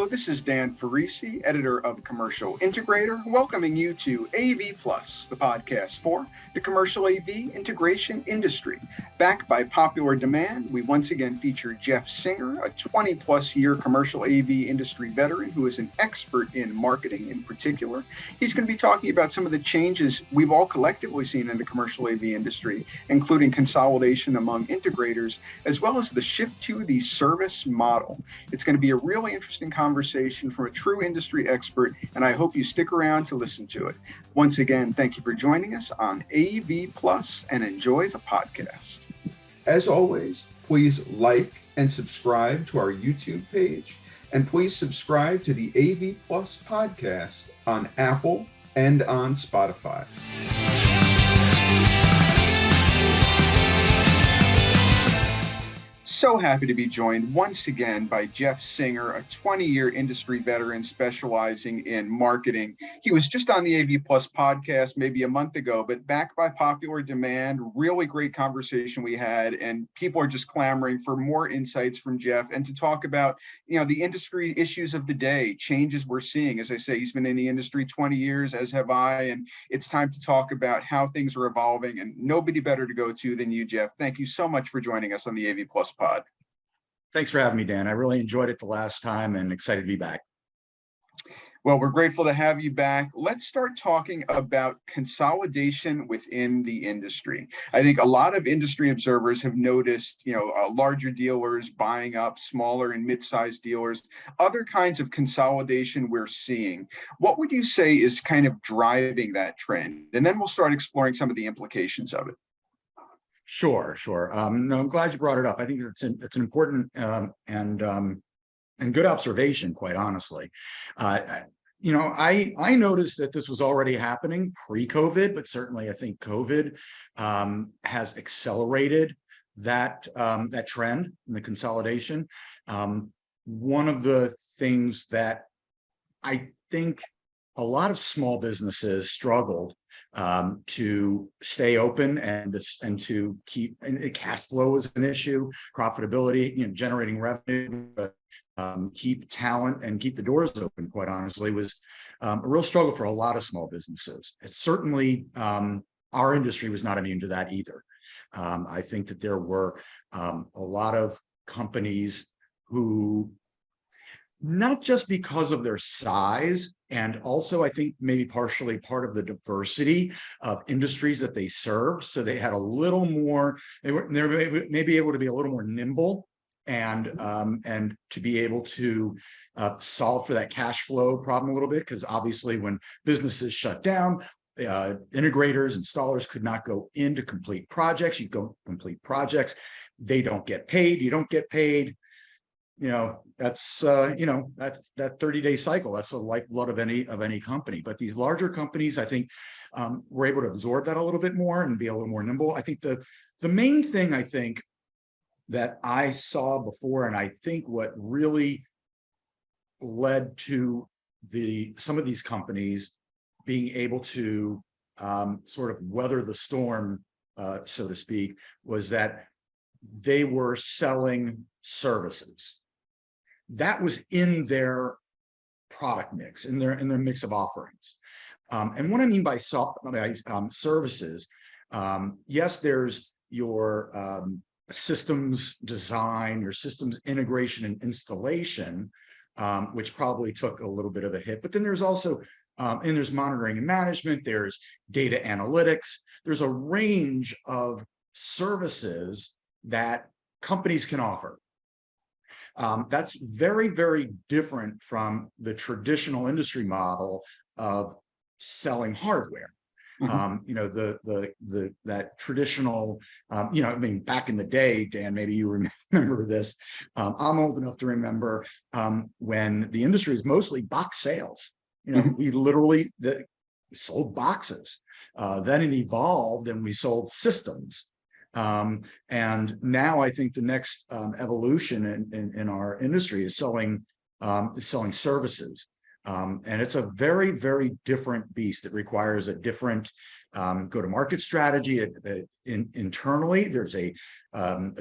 Hello, this is Dan Ferrisi, editor of Commercial Integrator, welcoming you to AV Plus, the podcast for the commercial AV integration industry. Backed by popular demand, we once again feature Jeff Singer, a 20-plus year commercial AV industry veteran who is an expert in marketing in particular. He's going to be talking about some of the changes we've all collectively seen in the commercial AV industry, including consolidation among integrators, as well as the shift to the service model. It's going to be a really interesting conversation from a true industry expert, and I hope you stick around to listen to it. Once again, thank you for joining us on AV Plus and enjoy the podcast. As always, please like and subscribe to our YouTube page, and please subscribe to the AV Plus podcast on Apple and on Spotify. So happy to be joined once again by Jeff Singer, a 20-year industry veteran specializing in marketing. He was just on the AV Plus podcast maybe a month ago, but backed by popular demand, really great conversation we had, and people are just clamoring for more insights from Jeff and to talk about, the industry issues of the day, changes we're seeing. As I say, he's been in the industry 20 years, as have I, and it's time to talk about how things are evolving, and nobody better to go to than you, Jeff. Thank you so much for joining us on the AV Plus podcast. Thanks for having me, Dan. I really enjoyed it the last time and excited to be back. Well, we're grateful to have you back. Let's start talking about consolidation within the industry. I think a lot of industry observers have noticed, larger dealers buying up smaller and mid-sized dealers, other kinds of consolidation we're seeing. What would you say is kind of driving that trend? And then we'll start exploring some of the implications of it. Sure. No, I'm glad you brought it up. I think it's an important and good observation, quite honestly. I noticed that this was already happening pre-COVID, but certainly I think COVID has accelerated that trend in the consolidation. One of the things that I think a lot of small businesses struggled to stay open and to keep, and cash flow is an issue, profitability, generating revenue, keep talent and keep the doors open, quite honestly, was a real struggle for a lot of small businesses. It's certainly, our industry was not immune to that either. I think that there were a lot of companies who, not just because of their size, and also I think maybe partially part of the diversity of industries that they served. So they had a little more, they were maybe able to be a little more nimble and to be able to solve for that cash flow problem a little bit, because obviously when businesses shut down, integrators, installers could not go into complete projects. You go complete projects, they don't get paid, you don't get paid. That's that 30-day cycle. That's the lifeblood of any company. But these larger companies, I think, were able to absorb that a little bit more and be a little more nimble. I think the main thing I think that I saw before, and I think what really led to some of these companies being able to sort of weather the storm, so to speak, was that they were selling services. That was in their product mix, in their mix of offerings. And what I mean by services, yes, there's your systems design, your systems integration and installation, which probably took a little bit of a hit. But then there's also, and there's monitoring and management, there's data analytics, there's a range of services that companies can offer. That's very, very different from the traditional industry model of selling hardware. Mm-hmm. That traditional, back in the day, Dan, maybe you remember this. I'm old enough to remember when the industry was mostly box sales. Mm-hmm. We literally sold boxes. Then it evolved and we sold systems. And now I think the next evolution in our industry is selling services. And it's a very, very different beast. It requires a different go-to-market strategy. Internally, there's a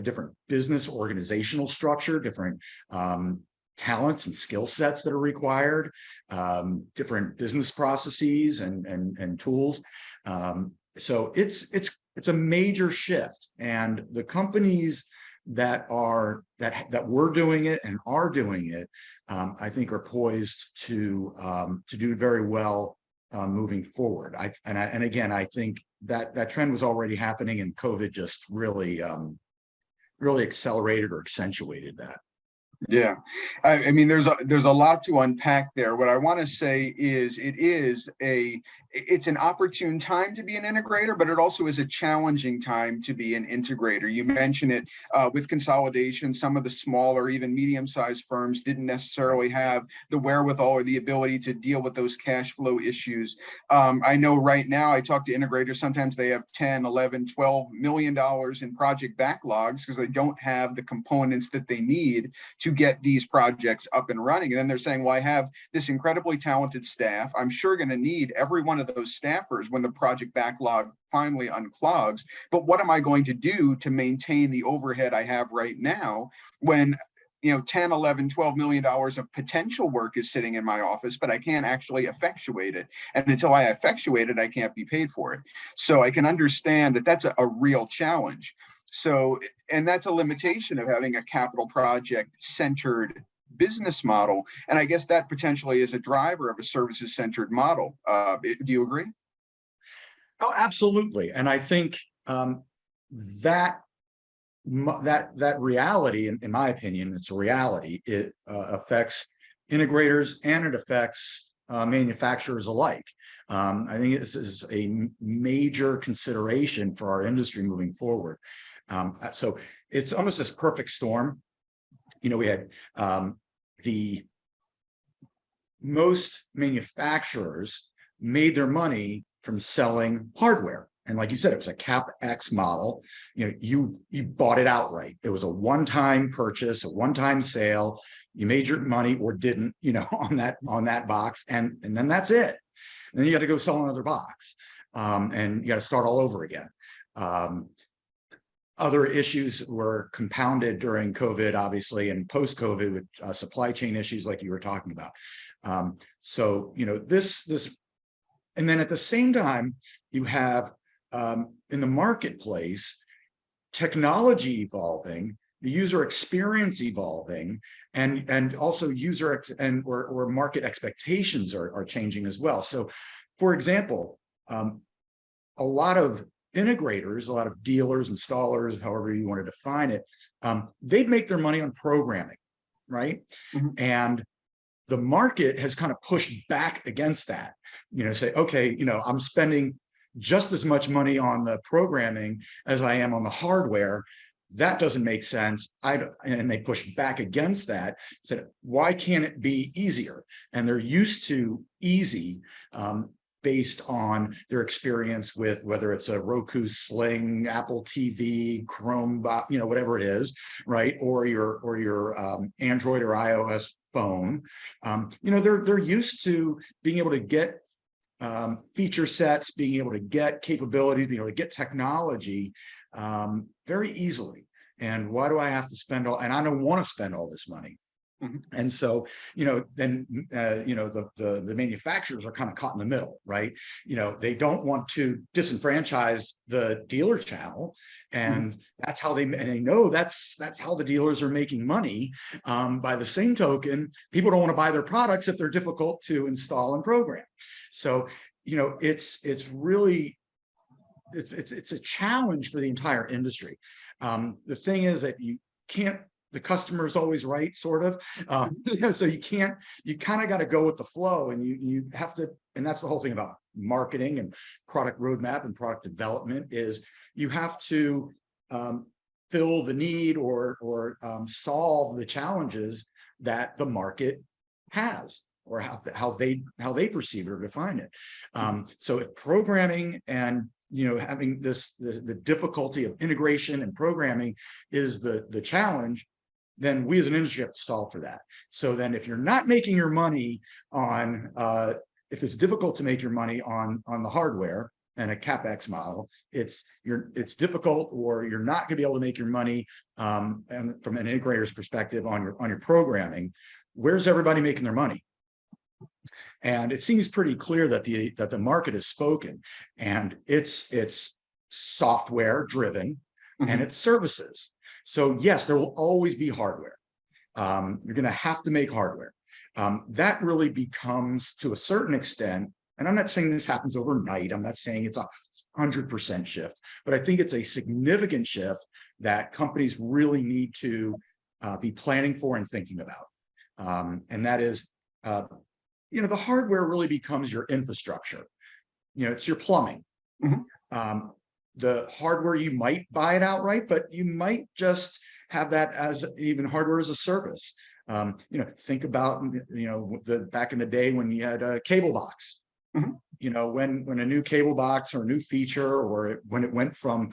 different business organizational structure, different talents and skill sets that are required, different business processes and tools. So it's a major shift, and the companies that were doing it and are doing it, I think are poised to do very well moving forward. And again, I think that trend was already happening, and COVID just really accelerated or accentuated that. Yeah, I mean, there's a lot to unpack there. What I want to say is it's an opportune time to be an integrator, but it also is a challenging time to be an integrator. You mentioned it with consolidation. Some of the smaller, even medium-sized firms didn't necessarily have the wherewithal or the ability to deal with those cash flow issues. I know right now I talk to integrators, sometimes they have 10, 11, $12 million in project backlogs because they don't have the components that they need to get these projects up and running. And then they're saying, well, I have this incredibly talented staff. I'm sure going to need every one of those staffers when the project backlog finally unclogs. But what am I going to do to maintain the overhead I have right now when 10, 11, $12 million of potential work is sitting in my office, but I can't actually effectuate it. And until I effectuate it, I can't be paid for it. So I can understand that that's a real challenge. So, and that's a limitation of having a capital project centered business model. And I guess that potentially is a driver of a services centered model. Do you agree? Oh, absolutely. And I think that reality, in my opinion, it's a reality. It affects integrators and it affects manufacturers alike. I think this is a major consideration for our industry moving forward. So it's almost this perfect storm. We had the most manufacturers made their money from selling hardware. And like you said, it was a CapEx model. You bought it outright. It was a one-time purchase, a one-time sale. You made your money or didn't, on that box, and then that's it. And then you got to go sell another box, and you got to start all over again. Other issues were compounded during COVID, obviously, and post-COVID with supply chain issues, like you were talking about. So this, and then at the same time, you have in the marketplace, technology evolving, the user experience evolving, and also or market expectations are changing as well. So, for example, a lot of integrators, a lot of dealers, installers, however you want to define it, they'd make their money on programming, right? Mm-hmm. And the market has kind of pushed back against that. Say, okay, I'm spending just as much money on the programming as I am on the hardware. That doesn't make sense. And they pushed back against that, said, why can't it be easier? And they're used to easy, based on their experience with whether it's a Roku Sling, Apple TV, Chrome, whatever it is, right? Or your Android or iOS phone. They're used to being able to get feature sets, being able to get capabilities, being able to get technology very easily. And why do I have to spend and I don't want to spend all this money. Mm-hmm. And so, then, the manufacturers are kind of caught in the middle, right? They don't want to disenfranchise the dealer channel, and mm-hmm. that's how they know that's how the dealers are making money. By the same token, people don't want to buy their products if they're difficult to install and program. So, it's really, it's a challenge for the entire industry. The thing is that you can't. The customer is always right, sort of. So you kind of got to go with the flow, and you have to, and that's the whole thing about marketing and product roadmap and product development is you have to fill the need or solve the challenges that the market has, or how they perceive it or define it. So if programming and having the difficulty of integration and programming is the challenge, then we as an industry have to solve for that. So then if you're not making your money on, if it's difficult to make your money on the hardware and a CapEx model, it's difficult, or you're not going to be able to make your money and from an integrator's perspective on your programming, where's everybody making their money? And it seems pretty clear that the market has spoken, and it's software driven, and it's services. So yes, there will always be hardware. You're going to have to make hardware. That really becomes, to a certain extent, and I'm not saying this happens overnight, I'm not saying it's 100% shift, but I think it's a significant shift that companies really need to be planning for and thinking about. And that is, the hardware really becomes your infrastructure. It's your plumbing. The hardware, you might buy it outright, but you might just have that as even hardware as a service. Think about, back in the day when you had a cable box. When a new cable box or a new feature, or when it went from,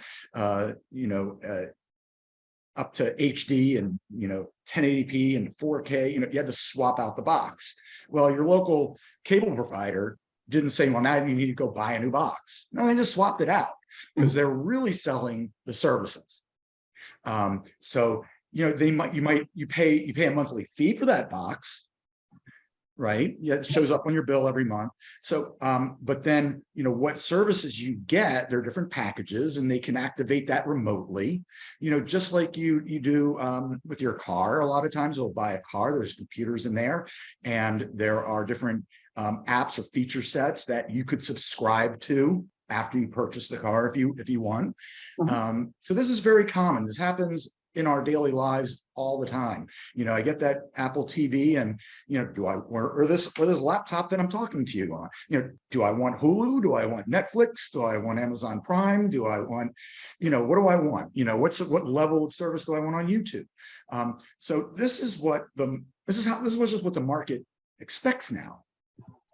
up to HD and 1080p and 4K, you had to swap out the box. Well, your local cable provider didn't say, well, now you need to go buy a new box. No, they just swapped it out because they're really selling the services. So you pay a monthly fee for that box, right? Yeah, it shows up on your bill every month. So, but then, what services you get, there are different packages, and they can activate that remotely, just like you do with your car. A lot of times you'll buy a car, there's computers in there, and there are different apps or feature sets that you could subscribe to after you purchase the car if you want. So this is very common. This happens in our daily lives all the time. I get that Apple TV, and or this laptop that I'm talking to you on. Do I want Hulu? Do I want Netflix? Do I want Amazon Prime? Do I want, what do I want? What level of service do I want on YouTube? So this is what the market expects now.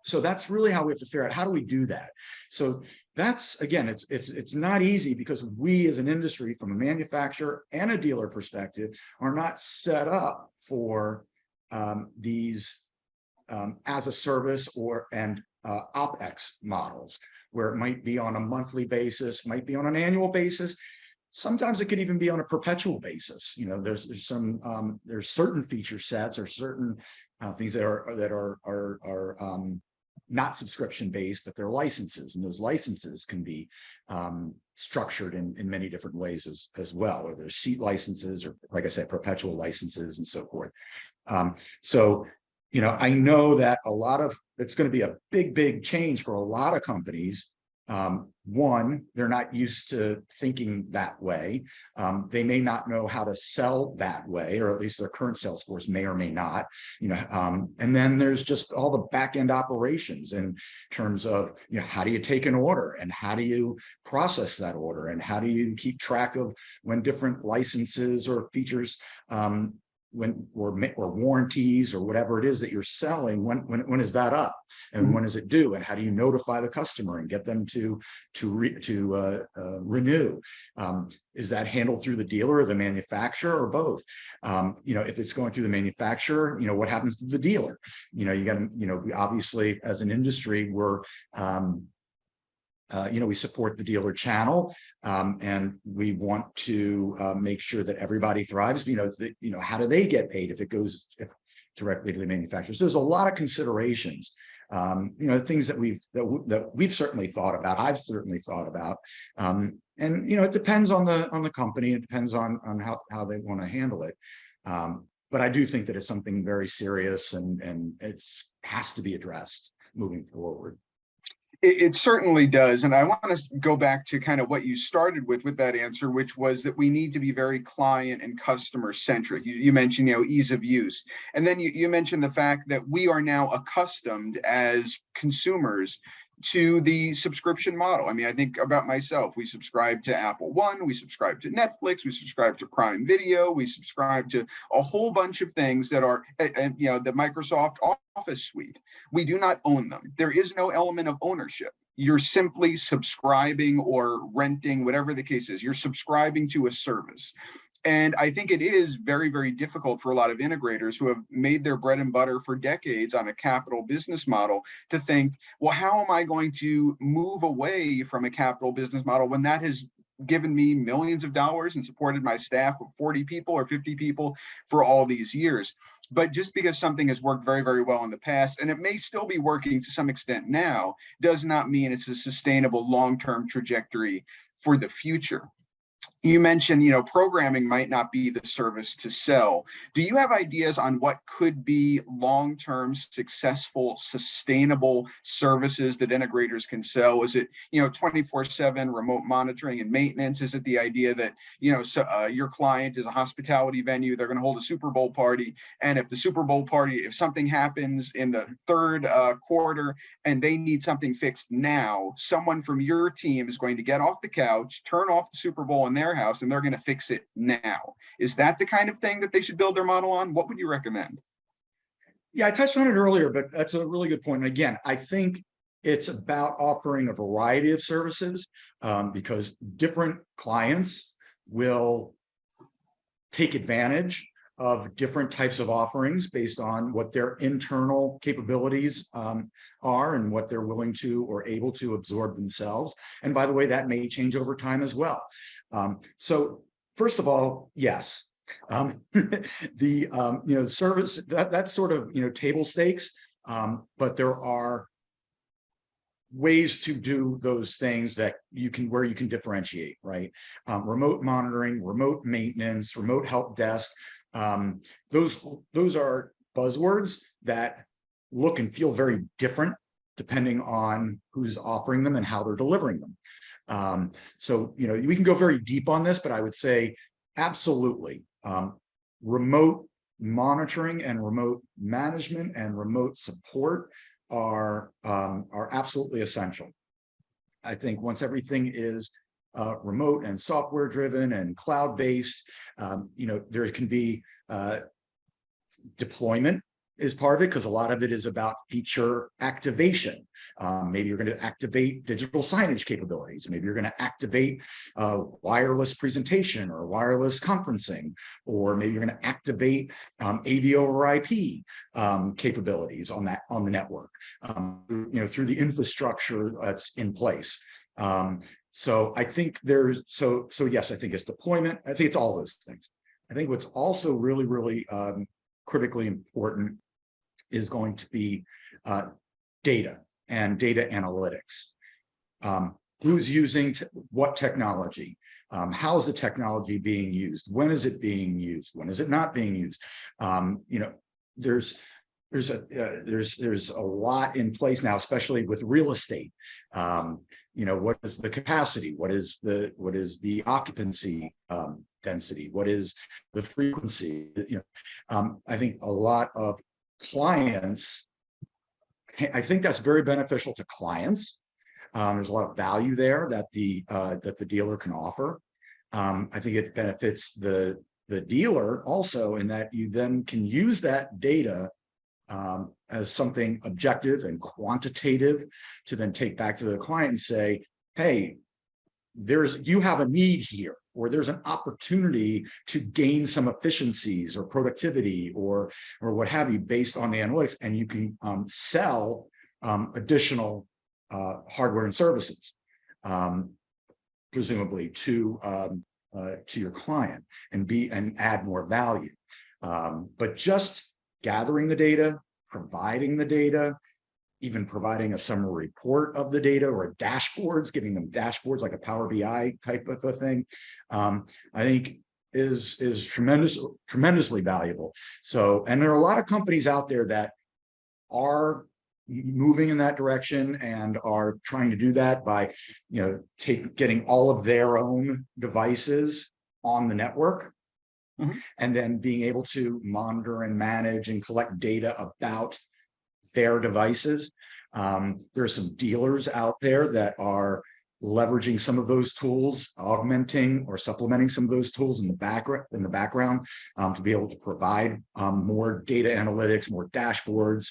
So that's really how we have to figure out, how do we do that? So that's, again, it's not easy, because we as an industry, from a manufacturer and a dealer perspective, are not set up for these as a service and OpEx models, where it might be on a monthly basis, might be on an annual basis. Sometimes it could even be on a perpetual basis. There's certain feature sets or certain things that are not subscription based, but they're licenses, and those licenses can be structured in many different ways as well, or there's seat licenses, or, like I said, perpetual licenses and so forth. So I know that it's going to be a big change for a lot of companies. One, they're not used to thinking that way. They may not know how to sell that way, or at least their current sales force may or may not. And then there's just all the back end operations in terms of, how do you take an order, and how do you process that order, and how do you keep track of when different licenses or features or warranties or whatever it is that you're selling, when is that up, and when is it due, and how do you notify the customer and get them to renew? Is that handled through the dealer or the manufacturer, or both? If it's going through the manufacturer, what happens to the dealer? You got to, we obviously, as an industry, we're we support the dealer channel, and we want to make sure that everybody thrives. How do they get paid if it goes directly to the manufacturers? So there's a lot of considerations, things that we've certainly thought about. I've certainly thought about, and it depends on the company. It depends on how they want to handle it. But I do think that it's something very serious, and it has to be addressed moving forward. It certainly does. And I want to go back to kind of what you started with that answer, which was that we need to be very client and customer centric. You mentioned, ease of use. And then you mentioned the fact that we are now accustomed as consumers to the subscription model. I mean, I think about myself. We subscribe to Apple One, we subscribe to Netflix, we subscribe to Prime Video, we subscribe to a whole bunch of things that are, the Microsoft Office suite. We do not own them. There is no element of ownership. You're simply subscribing or renting, whatever the case is. You're subscribing to a service. And I think it is very, very difficult for a lot of integrators who have made their bread and butter for decades on a capital business model to think, well, how am I going to move away from a capital business model when that has given me millions of dollars and supported my staff of 40 people or 50 people for all these years. But just because something has worked very, very well in the past, and it may still be working to some extent now, does not mean it's a sustainable long-term trajectory for the future. You mentioned, programming might not be the service to sell. Do you have ideas on what could be long-term, successful, sustainable services that integrators can sell? Is it, 24/7 remote monitoring and maintenance? Is it the idea that, your client is a hospitality venue, they're going to hold a Super Bowl party, and if the Super Bowl party, if something happens in the third quarter and they need something fixed now, someone from your team is going to get off the couch, turn off the Super Bowl in their house, and they're going to fix it now? Is that the kind of thing that they should build their model on? What would you recommend? Yeah, I touched on it earlier, but that's a really good point. And again, I think it's about offering a variety of services, because different clients will take advantage of different types of offerings based on what their internal capabilities are and what they're willing to or able to absorb themselves. And by the way, that may change over time as well. So first of all, yes, the service that's sort of table stakes, but there are ways to do those things that where you can differentiate, right? Remote monitoring, remote maintenance, remote help desk. Those are buzzwords that look and feel very different depending on who's offering them and how they're delivering them. So we can go very deep on this, but I would say absolutely, remote monitoring and remote management and remote support are absolutely essential. I think once everything is remote and software driven and cloud based, there can be deployment is part of it, because a lot of it is about feature activation. Maybe you're going to activate digital signage capabilities. Maybe you're going to activate wireless presentation or wireless conferencing, or maybe you're going to activate AV over IP capabilities on the network, through the infrastructure that's in place. So I think there's so yes, I think it's deployment. I think it's all those things. I think what's also really, really critically important is going to be data and data analytics. Who's using what technology? How's the technology being used? When is it being used? When is it not being used? There's a lot in place now, especially with real estate. What is the capacity? What is the occupancy density? What is the frequency? I think a lot of clients, I think that's very beneficial to clients. There's a lot of value there that the dealer can offer. I think it benefits the dealer also in that you then can use that data as something objective and quantitative to then take back to the client and say, hey, you have a need here, or there's an opportunity to gain some efficiencies or productivity or what have you based on the analytics, and you can sell additional hardware and services, presumably to your client and add more value. But just gathering the data, providing the data, even providing a summary report of the data or dashboards, giving them dashboards like a Power BI type of a thing, I think is tremendously valuable. So, and there are a lot of companies out there that are moving in that direction and are trying to do that by, getting all of their own devices on the network. Mm-hmm. And then being able to monitor and manage and collect data about their devices. There are some dealers out there that are leveraging some of those tools, augmenting or supplementing some of those tools in the background to be able to provide more data analytics, more dashboards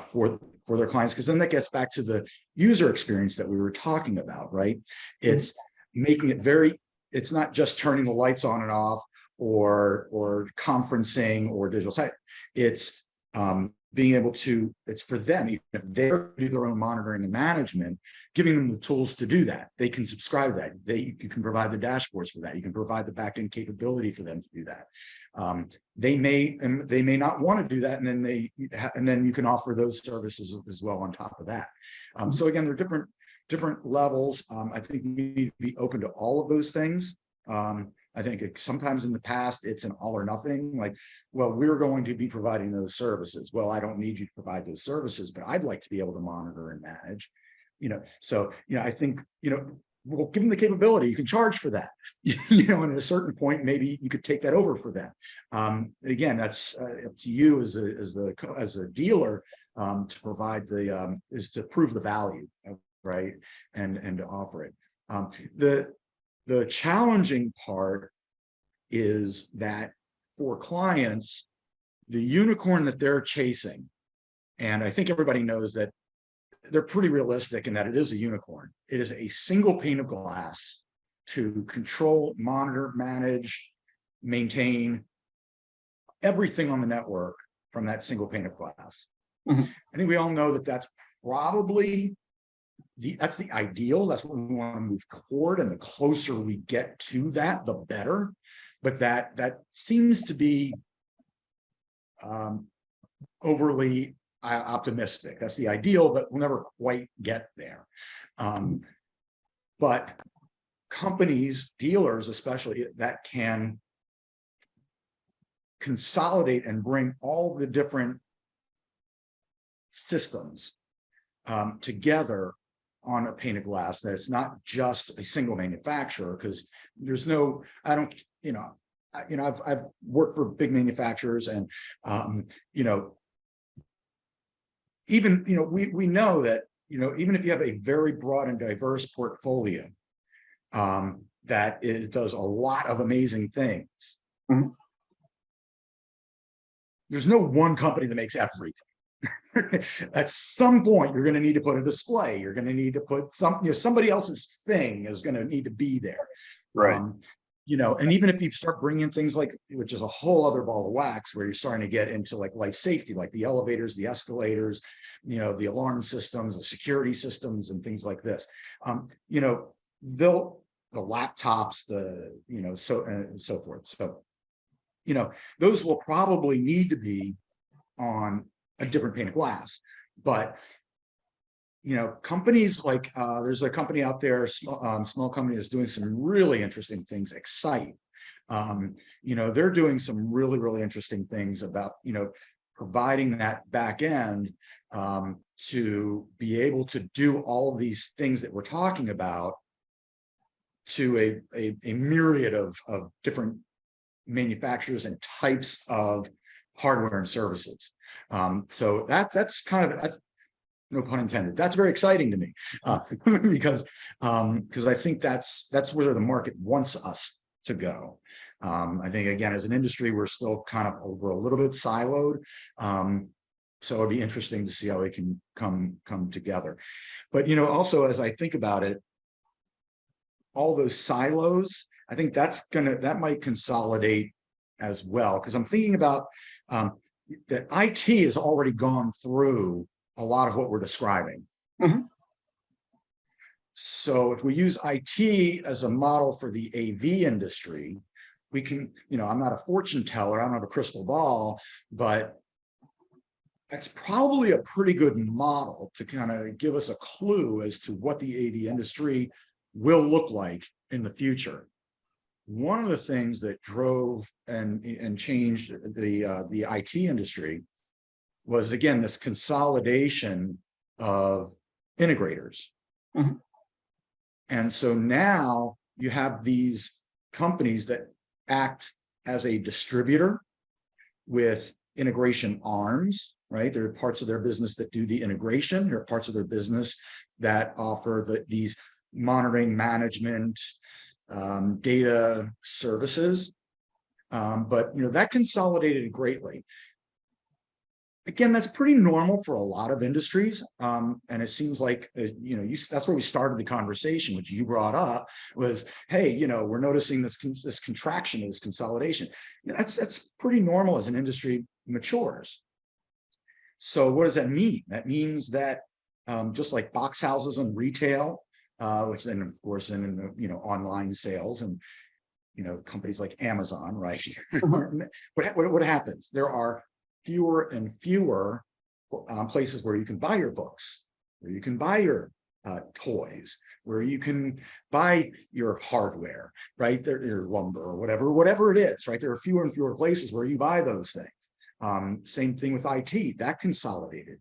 for their clients. Because then that gets back to the user experience that we were talking about, right? It's making it it's not just turning the lights on and off or conferencing or digital site. It's being able to, it's for them, even if they're do their own monitoring and management, giving them the tools to do that. They can subscribe to that. You can provide the dashboards for that. You can provide the back-end capability for them to do that. They may not want to do that, and then you can offer those services as well on top of that. So again, there are different levels. I think we need to be open to all of those things. I think sometimes in the past it's an all or nothing, like, well, we're going to be providing those services. Well, I don't need you to provide those services, but I'd like to be able to monitor and manage, so, I think, we'll give them the capability. You can charge for that, and at a certain point, maybe you could take that over for them. Again, that's up to you as a dealer, to provide is to prove the value, right? And to offer it. The challenging part is that for clients, the unicorn that they're chasing, and I think everybody knows that they're pretty realistic in that it is a unicorn. It is a single pane of glass to control, monitor, manage, maintain everything on the network from that single pane of glass. I think we all know that that's probably that's the ideal. That's what we want to move toward, and the closer we get to that, the better. But that seems to be overly optimistic. That's the ideal, but we'll never quite get there. But companies, dealers especially, that can consolidate and bring all the different systems together on a pane of glass, that's not just a single manufacturer, because there's no, I've worked for big manufacturers, and even we know that even if you have a very broad and diverse portfolio that it does a lot of amazing things, there's no one company that makes everything. At some point, you're going to need to put a display. You're going to need to put somebody else's thing is going to need to be there, right? And even if you start bringing in things like, which is a whole other ball of wax, where you're starting to get into like life safety, like the elevators, the escalators, the alarm systems, the security systems, and things like this. The laptops, so forth. So, those will probably need to be on a different pane of glass. But companies like there's a company out there, small company, that's doing some really interesting things. Excite, they're doing some really interesting things about providing that back end to be able to do all of these things that we're talking about to a myriad of different manufacturers and types of hardware and services. So that's kind of, no pun intended, that's very exciting to me, because I think that's where the market wants us to go. I think, again, as an industry, we're still we're a little bit siloed. So it'd be interesting to see how it can come together. But also, as I think about it, all those silos, I think that might consolidate as well, because I'm thinking about that IT has already gone through a lot of what we're describing. So if we use IT as a model for the AV industry, we can, I'm not a fortune teller, I don't have a crystal ball, but that's probably a pretty good model to kind of give us a clue as to what the AV industry will look like in the future. One of the things that drove and changed the IT industry was, again, this consolidation of integrators. And so now you have these companies that act as a distributor with integration arms, right? There are parts of their business that do the integration. There are parts of their business that offer these monitoring, management, data services. But that consolidated greatly. Again, that's pretty normal for a lot of industries. And it seems like, that's where we started the conversation, which you brought up, was, hey, we're noticing this contraction, this consolidation. That's pretty normal as an industry matures. So what does that mean? That means that just like box houses and retail, which then of course in online sales and companies like Amazon, right? what happens? There are fewer and fewer places where you can buy your books, where you can buy your toys, where you can buy your hardware, right? Your lumber or whatever it is, right? There are fewer and fewer places where you buy those things. Same thing with IT, that consolidated.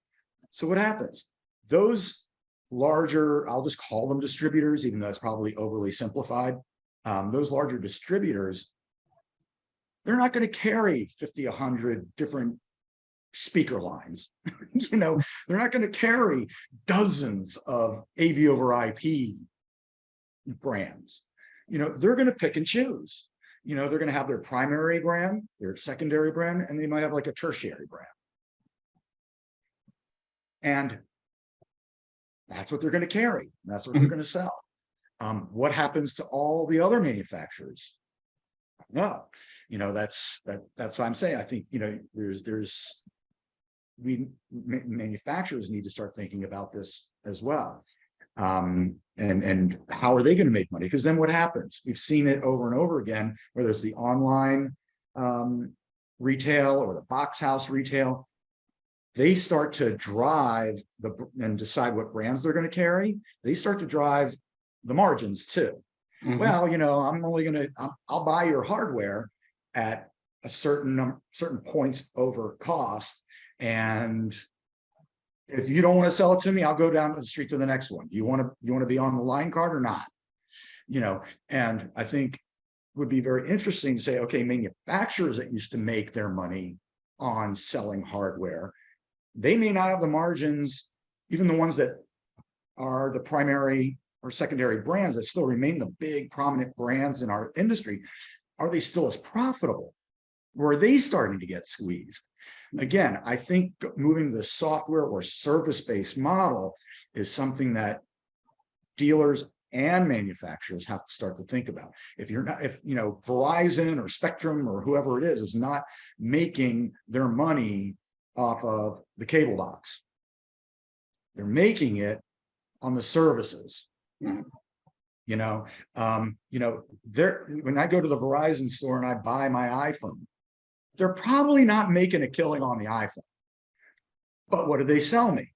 So what happens? Those larger, I'll just call them distributors, even though it's probably overly simplified. Those larger distributors, they're not going to carry 50, 100 different speaker lines. They're not going to carry dozens of AV over IP brands. They're going to pick and choose. They're going to have their primary brand, their secondary brand, and they might have like a tertiary brand. And that's what they're going to carry. That's what they're going to sell. What happens to all the other manufacturers? No, that's what I'm saying. I think, manufacturers need to start thinking about this as well. And how are they going to make money? Because then what happens? We've seen it over and over again, whether it's the online retail or the box house retail. They start to drive and decide what brands they're going to carry. They start to drive the margins too. Mm-hmm. Well, I'm only going to, I'll buy your hardware at a certain points over cost. And if you don't want to sell it to me, I'll go down the street to the next one. You want to be on the line card or not? And I think it would be very interesting to say, okay, manufacturers that used to make their money on selling hardware, they may not have the margins, even the ones that are the primary or secondary brands that still remain the big prominent brands in our industry. Are they still as profitable? Or are they starting to get squeezed? Again, I think moving to the software or service-based model is something that dealers and manufacturers have to start to think about. If Verizon or Spectrum or whoever it is not making their money off of the cable box, they're making it on the services. Mm-hmm. When I go to the Verizon store and I buy my iPhone, they're probably not making a killing on the iPhone. But what do they sell me?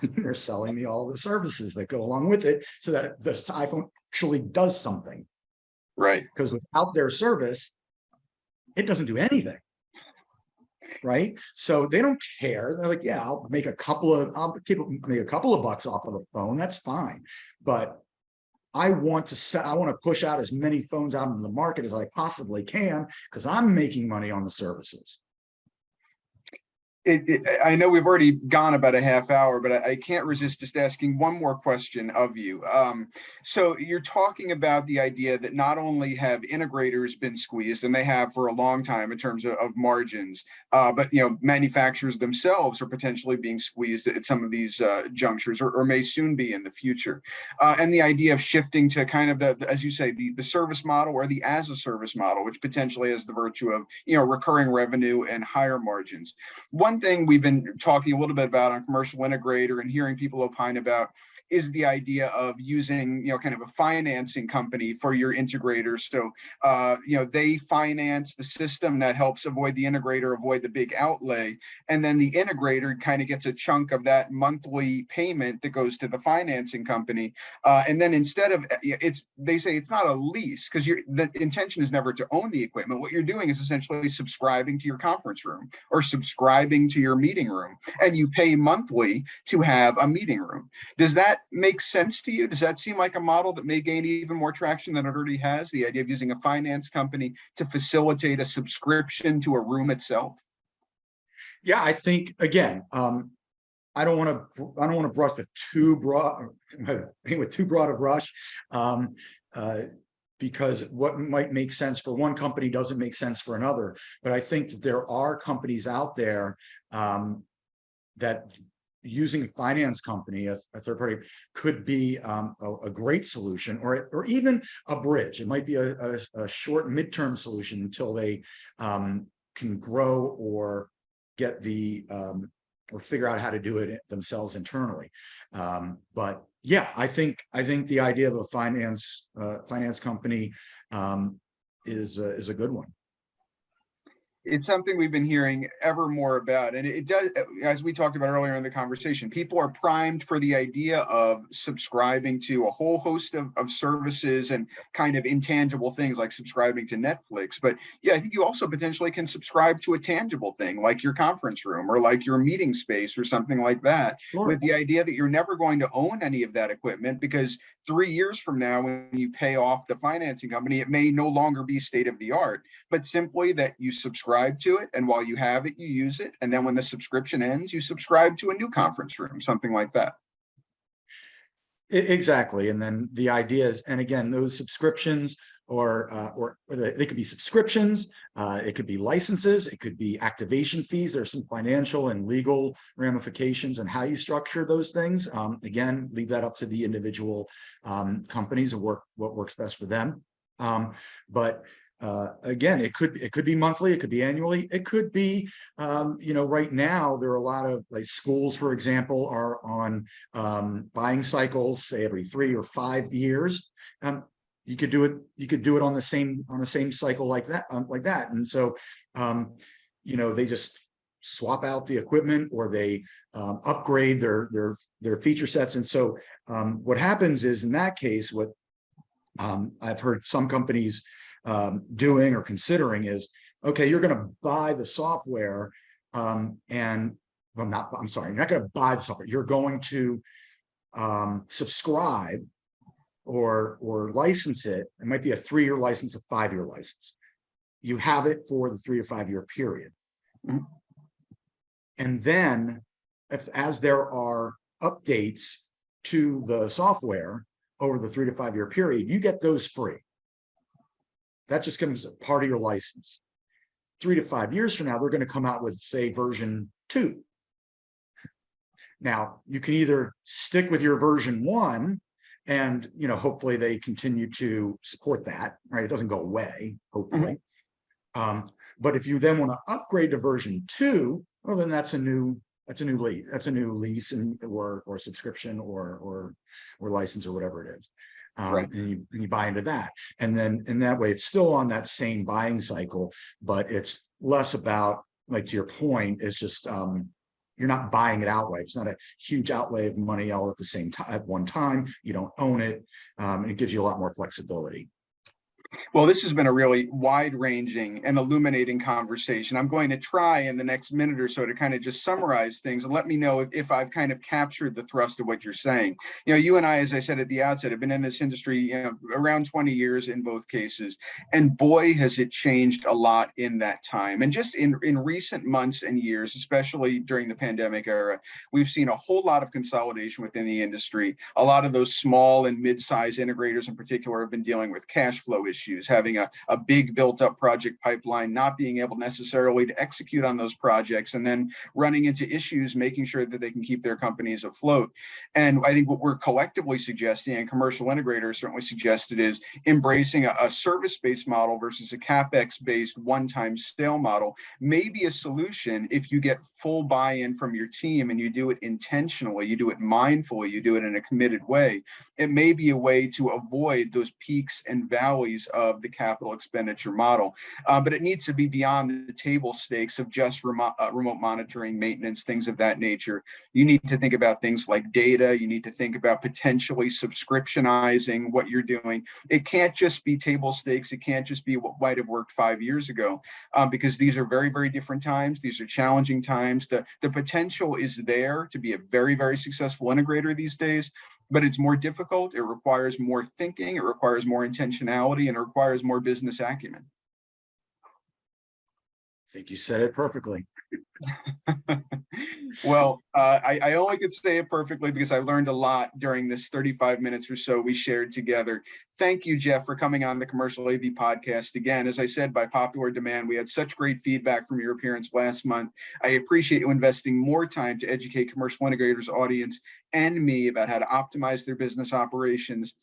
They're selling me all the services that go along with it so that the iPhone actually does something. Right. Because without their service, it doesn't do anything. Right. So they don't care. They're like, yeah, I'll make a couple of bucks off of the phone. That's fine. But I want to push out as many phones out into the market as I possibly can because I'm making money on the services. I know we've already gone about a half hour, but I can't resist just asking one more question of you. So you're talking about the idea that not only have integrators been squeezed, and they have for a long time in terms of margins, but manufacturers themselves are potentially being squeezed at some of these junctures, or may soon be in the future. And the idea of shifting to kind of as you say, the service model or the as a service model, which potentially has the virtue of recurring revenue and higher margins. One thing we've been talking a little bit about on Commercial Integrator and hearing people opine about is the idea of using, kind of a financing company for your integrators. So, they finance the system that helps avoid the integrator, avoid the big outlay. And then the integrator kind of gets a chunk of that monthly payment that goes to the financing company. And then instead of they say it's not a lease because the intention is never to own the equipment. What you're doing is essentially subscribing to your conference room or subscribing to your meeting room, and you pay monthly to have a meeting room. Does that make sense to you? Does that seem like a model that may gain even more traction than it already has? The idea of using a finance company to facilitate a subscription to a room itself? Yeah, I think again, I don't want to brush with too broad a brush, because what might make sense for one company doesn't make sense for another. But I think that there are companies out there that using a finance company, a third party, could be a great solution, or even a bridge. It might be a short midterm solution until they can grow or get the figure out how to do it themselves internally. But yeah, I think the idea of a finance company is a good one. It's something we've been hearing ever more about. And it does, as we talked about earlier in the conversation, people are primed for the idea of subscribing to a whole host of services and kind of intangible things like subscribing to Netflix. But yeah, I think you also potentially can subscribe to a tangible thing like your conference room or like your meeting space or something like that, Sure. with the idea that you're never going to own any of that equipment, because 3 years from now, when you pay off the financing company, it may no longer be state of the art, but simply that you subscribe to it. And while you have it, you use it. And then when the subscription ends, you subscribe to a new conference room, something like that. Exactly. And then the idea is, and again, those subscriptions or they could be subscriptions, it could be licenses, it could be activation fees. There's some financial and legal ramifications and how you structure those things. Again, leave that up to the individual companies and what works best for them. But again, it could be monthly, it could be annually, it could be, right now there are a lot of like schools, for example, are on buying cycles, say every 3 or 5 years. You could do it on the same cycle like that. And so, they just swap out the equipment or they upgrade their feature sets. And so what happens is, in that case, what I've heard some companies doing or considering is, okay, you're going to buy the software, and you're not going to buy the software. You're going to subscribe or license it. It might be a 3-year license, a 5-year license. You have it for the 3 or 5 year period. Mm-hmm. And then as there are updates to the software over the 3 to 5 year period, you get those free. That just becomes part of your license. 3 to 5 years from now, they're going to come out with, say, version 2. Now, you can either stick with your version 1 and, hopefully they continue to support that, right? It doesn't go away, hopefully. Mm-hmm. But if you then want to upgrade to version 2, well, then that's a new lease or subscription or license or whatever it is. Right. And you buy into that. And then in that way, it's still on that same buying cycle, but it's less about, like, to your point, it's just you're not buying it outright. It's not a huge outlay of money all at the same time at one time. You don't own it. And it gives you a lot more flexibility. Well, this has been a really wide-ranging and illuminating conversation. I'm going to try in the next minute or so to kind of just summarize things and let me know if I've kind of captured the thrust of what you're saying. You and I, as I said at the outset, have been in this industry around 20 years in both cases. And boy, has it changed a lot in that time. And just in recent months and years, especially during the pandemic era, we've seen a whole lot of consolidation within the industry. A lot of those small and mid-size integrators in particular have been dealing with cash flow issues, having a big built up project pipeline, not being able necessarily to execute on those projects, and then running into issues, making sure that they can keep their companies afloat. And I think what we're collectively suggesting, and commercial integrators certainly suggested, is embracing a service-based model versus a CapEx-based one-time sale model may be a solution if you get full buy-in from your team and you do it intentionally, you do it mindfully, you do it in a committed way. It may be a way to avoid those peaks and valleys of the capital expenditure model, but it needs to be beyond the table stakes of just remote monitoring, maintenance, things of that nature. You need to think about things like data. You need to think about potentially subscriptionizing what you're doing. It can't just be table stakes. It can't just be what might have worked 5 years ago, because these are very, very different times. These are challenging times. The potential is there to be a very, very successful integrator these days, but it's more difficult. It requires more thinking. It requires more intentionality, and it requires more business acumen. I think you said it perfectly. Well, I only could say it perfectly because I learned a lot during this 35 minutes or so we shared together. Thank you, Jeff, for coming on the Commercial AV podcast. Again, as I said, by popular demand, we had such great feedback from your appearance last month. I appreciate you investing more time to educate commercial integrators, audience, and me about how to optimize their business operations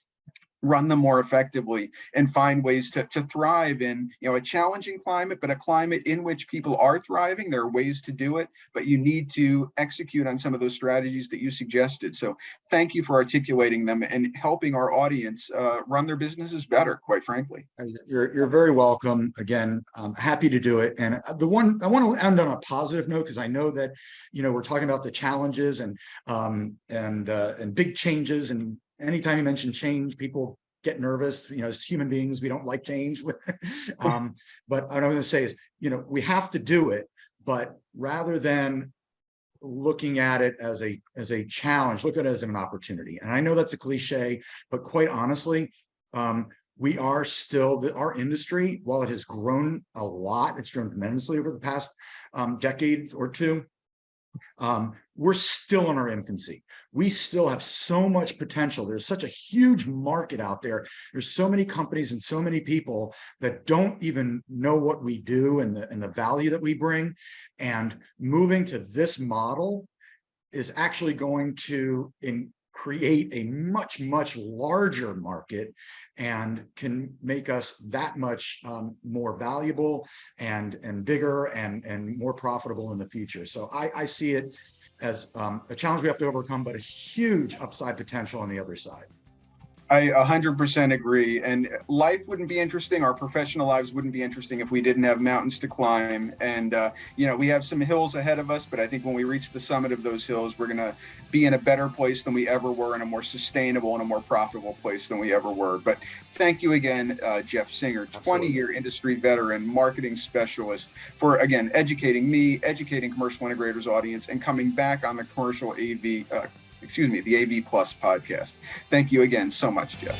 run them more effectively, and find ways to thrive in, a challenging climate, but a climate in which people are thriving. There are ways to do it, but you need to execute on some of those strategies that you suggested. So thank you for articulating them and helping our audience run their businesses better, quite frankly. You're very welcome. Again, I'm happy to do it. And the one I want to end on a positive note, because I know that, we're talking about the challenges and big changes, and anytime you mention change, people get nervous. As human beings, we don't like change. But what I'm going to say is, we have to do it, but rather than looking at it as a challenge, look at it as an opportunity. And I know that's a cliche, but quite honestly, we are still, our industry, while it has grown a lot, it's grown tremendously over the past decade or two. We're still in our infancy. We still have so much potential. There's such a huge market out there. There's so many companies and so many people that don't even know what we do and the value that we bring. And moving to this model is actually going to create a much, much larger market and can make us that much more valuable and bigger and more profitable in the future. So I see it as a challenge we have to overcome, but a huge upside potential on the other side. I 100% agree. And life wouldn't be interesting. Our professional lives wouldn't be interesting if we didn't have mountains to climb. And, we have some hills ahead of us, but I think when we reach the summit of those hills, we're going to be in a better place than we ever were, in a more sustainable and a more profitable place than we ever were. But thank you again, Jeff Singer, 20-year industry veteran, marketing specialist, for, again, educating me, educating Commercial Integrators audience, and coming back on the the AV Plus podcast. Thank you again so much, Jeff.